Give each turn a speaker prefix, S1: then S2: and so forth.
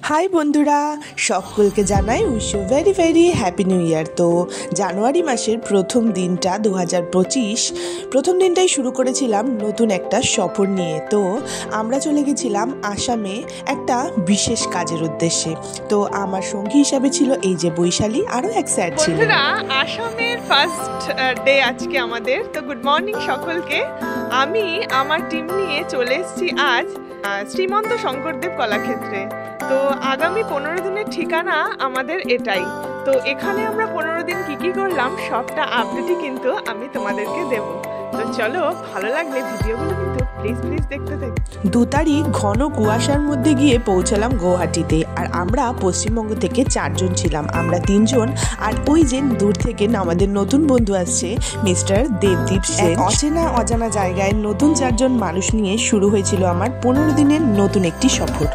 S1: High বন্ধুরা, সকলকে জানাই wish you very very happy new year. তো জানুয়ারি মাসের প্রথম দিনটা 2025, প্রথম দিনটাই শুরু করেছিলাম নতুন একটা সফর নিয়ে। তো আমরা চলে গেছিলাম আসামে একটা বিশেষ কাজের উদ্দেশ্যে। তো আমার সঙ্গী হিসাবে ছিল এই যে বৈশালী, আরও এক স্যার ছিল।
S2: আসামের ফার্স্ট ডে আজকে আমাদের। তো গুড মর্নিং সকলকে। আমি আমার টিম নিয়ে চলে এসেছি আজ শ্রীমন্ত শঙ্করদেব কলাক্ষেত্রে। তো আগামী 15 দিনের ঠিকানা আমাদের এটাই। তো এখানে আমরা 15 দিন কি করলাম সবটা আপডেটই কিন্তু আমি তোমাদেরকে দেব। তো চলো, ভালো লাগলে ভিডিওগুলো কিন্তু প্লিজ দেখতে থাকো।
S1: 2 তারিখ ঘন কুয়াশার মধ্যে গিয়ে পৌঁছালাম গুয়াহাটিতে। আর আমরা পশ্চিমবঙ্গ থেকে 4 জন ছিলাম, আমরা 3 জন। আর ওই যে দূর থেকে আমাদের নতুন বন্ধু আসছে মিস্টার দেবদীপ সেন। অচেনা অজানা জায়গায় নতুন 4 জন মানুষ নিয়ে শুরু হয়েছিল আমার 15 দিনের নতুন একটি সফর।